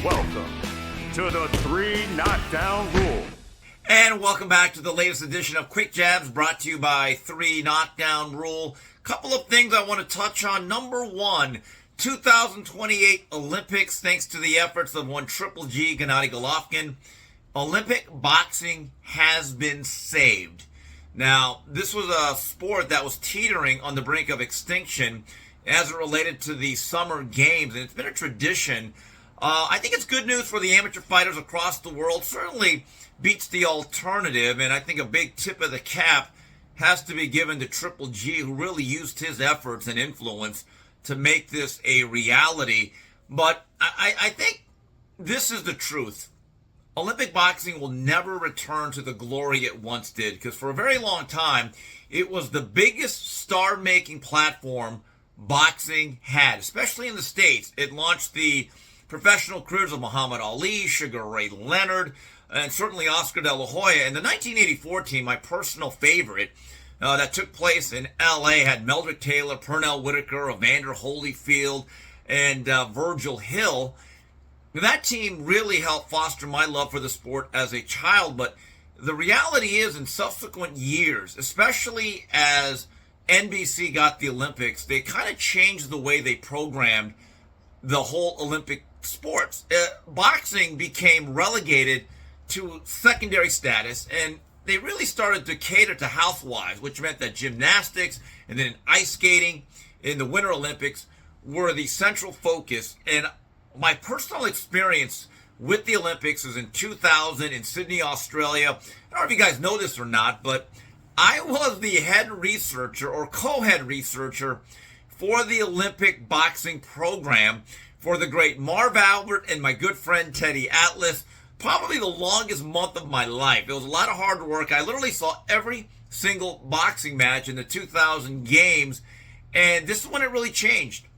Welcome to the 3 Knockdown Rule. And welcome back to the latest edition of Quick Jabs, brought to you by 3 Knockdown Rule. Couple of things I want to touch on. Number one, 2028 Olympics, thanks to the efforts of one Triple G, Gennady Golovkin. Olympic boxing has been saved. Now, this was a sport that was teetering on the brink of extinction as it related to the summer games, and it's been a tradition. I think it's good news for the amateur fighters across the world. Certainly beats the alternative, and I think a big tip of the cap has to be given to Triple G, who really used his efforts and influence to make this a reality. But I think this is the truth. Olympic boxing will never return to the glory it once did, because for a very long time, it was the biggest star-making platform boxing had, especially in the States. It launched the professional careers of Muhammad Ali, Sugar Ray Leonard, and certainly Oscar De La Hoya. And the 1984 team, my personal favorite, that took place in L.A., had Meldrick Taylor, Pernell Whitaker, Evander Holyfield, and Virgil Hill. That team really helped foster my love for the sport as a child, but the reality is in subsequent years, especially as NBC got the Olympics, they kind of changed the way they programmed the whole Olympic sports. Boxing became relegated to secondary status, and they really started to cater to housewives, which meant that gymnastics and then ice skating in the Winter Olympics were the central focus. And my personal experience with the Olympics is in 2000 in Sydney, Australia. I don't know if you guys know this or not, but I was the head researcher or co-head researcher for the Olympic boxing program for the great Marv Albert and my good friend Teddy Atlas. Probably the longest month of my life. It was a lot of hard work. I literally saw every single boxing match in the 2000 games, and this is when it really changed.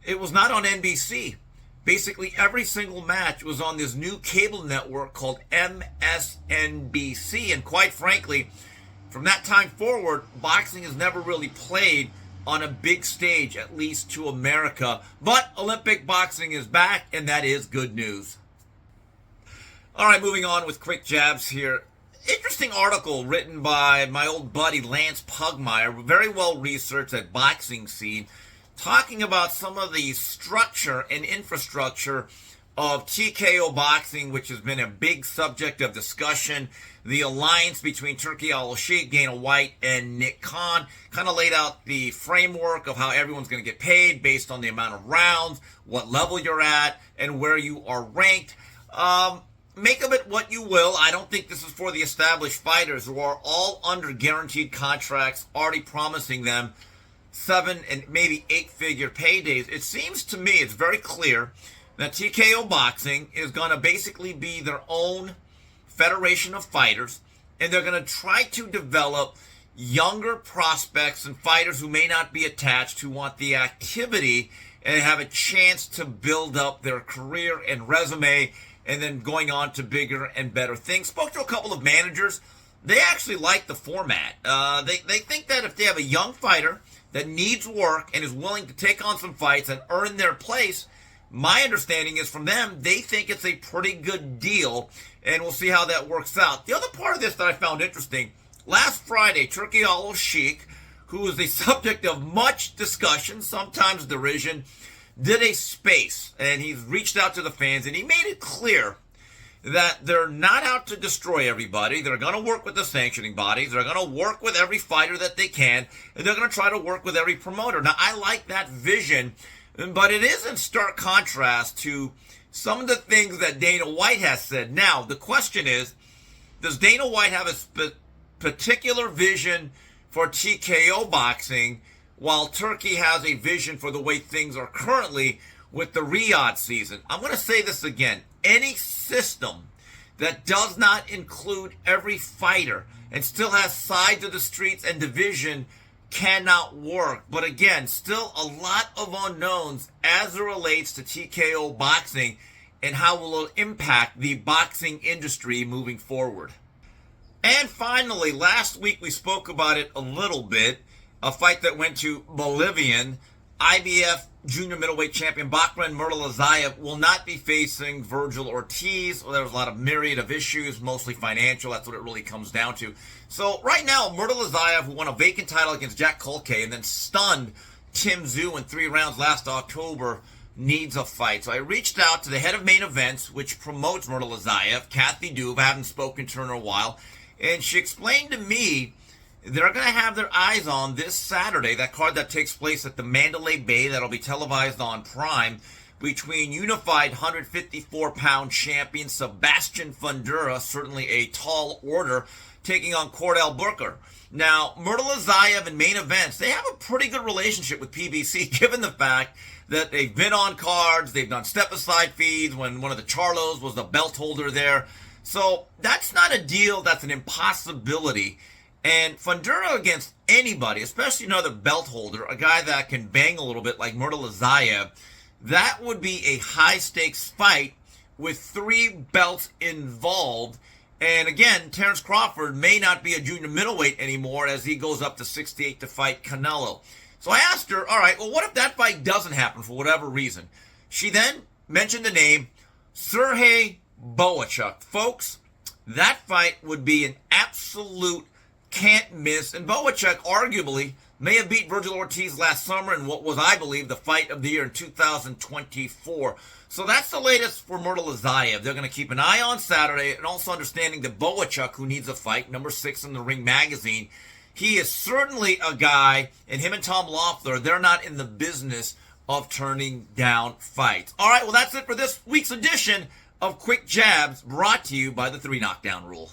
It was not on NBC. Basically, every single match was on this new cable network called MSNBC. And quite frankly, from that time forward, boxing has never really played on a big stage, at least to America. But Olympic boxing is back, and that is good news. All right, moving on with quick jabs here. Interesting article written by my old buddy Lance Pugmire, very well researched at Boxing Scene, talking about some of the structure and infrastructure of TKO boxing, which has been a big subject of discussion. The alliance between Turki Al-Sheikh, Dana White, and Nick Khan kind of laid out the framework of how everyone's going to get paid based on the amount of rounds, what level you're at, and where you are ranked. Make of it what you will. I don't think this is for the established fighters who are all under guaranteed contracts, already promising them 7 and maybe 8-figure paydays. It seems to me, it's very clear that TKO boxing is going to basically be their own federation of fighters, and they're going to try to develop younger prospects and fighters who may not be attached, who want the activity and have a chance to build up their career and resume, and then going on to bigger and better things. Spoke to a couple of managers. They actually like the format. They think that if they have a young fighter that needs work and is willing to take on some fights and earn their place, my understanding is from them, they think it's a pretty good deal, and we'll see how that works out. The other part of this that I found interesting, last Friday, Turki Al-Sheikh, who is the subject of much discussion, sometimes derision, did a space, and he's reached out to the fans, and he made it clear that they're not out to destroy everybody. They're going to work with the sanctioning bodies. They're going to work with every fighter that they can, and they're going to try to work with every promoter. Now, I like that vision, but it is in stark contrast to some of the things that Dana White has said. Now, the question is, does Dana White have a particular vision for TKO boxing, while Turki has a vision for the way things are currently with the Riyadh season? I'm going to say this again. Any system that does not include every fighter and still has sides of the streets and division cannot work. But again, still a lot of unknowns as it relates to TKO boxing and how will it impact the boxing industry moving forward. And finally, last week we spoke about it a little bit, a fight that went to Bolivian. IBF junior middleweight champion Bakhrain Murtazaliev will not be facing Vergil Ortiz. Well, there was a lot of myriad of issues, mostly financial. That's what it really comes down to. So right now, Murtazaliev, who won a vacant title against Jack Culcay and then stunned Tim Tszyu in 3 rounds last October, needs a fight. So I reached out to the head of main events, which promotes Murtazaliev, Kathy Duve. I haven't spoken to her in a while. And she explained to me they're going to have their eyes on this Saturday, that card that takes place at the Mandalay Bay, that'll be televised on Prime, between unified 154-pound champion Sebastian Fundora, certainly a tall order, taking on Cordell Booker. Now, Murtazaliev in main events, they have a pretty good relationship with PBC, given the fact that they've been on cards, they've done step-aside feeds when one of the Charlos was the belt holder there. So that's not a deal, that's an impossibility. And Fundora against anybody, especially another belt holder, a guy that can bang a little bit like Murtazaliev, that would be a high-stakes fight with 3 belts involved. And again, Terrence Crawford may not be a junior middleweight anymore as he goes up to 68 to fight Canelo. So I asked her, all right, well, what if that fight doesn't happen for whatever reason? She then mentioned the name Sergey Bohachuk. Folks, that fight would be an absolute can't miss. And Bohachuk arguably may have beat Vergil Ortiz last summer in what was, I believe, the fight of the year in 2024. So that's the latest for Murtazaliev. They're going to keep an eye on Saturday, and also understanding that Bohachuk, who needs a fight, number 6 in the Ring magazine, he is certainly a guy, and him and Tom Loeffler, they're not in the business of turning down fights. All right, well, that's it for this week's edition of Quick Jabs, brought to you by the 3 Knockdown Rule.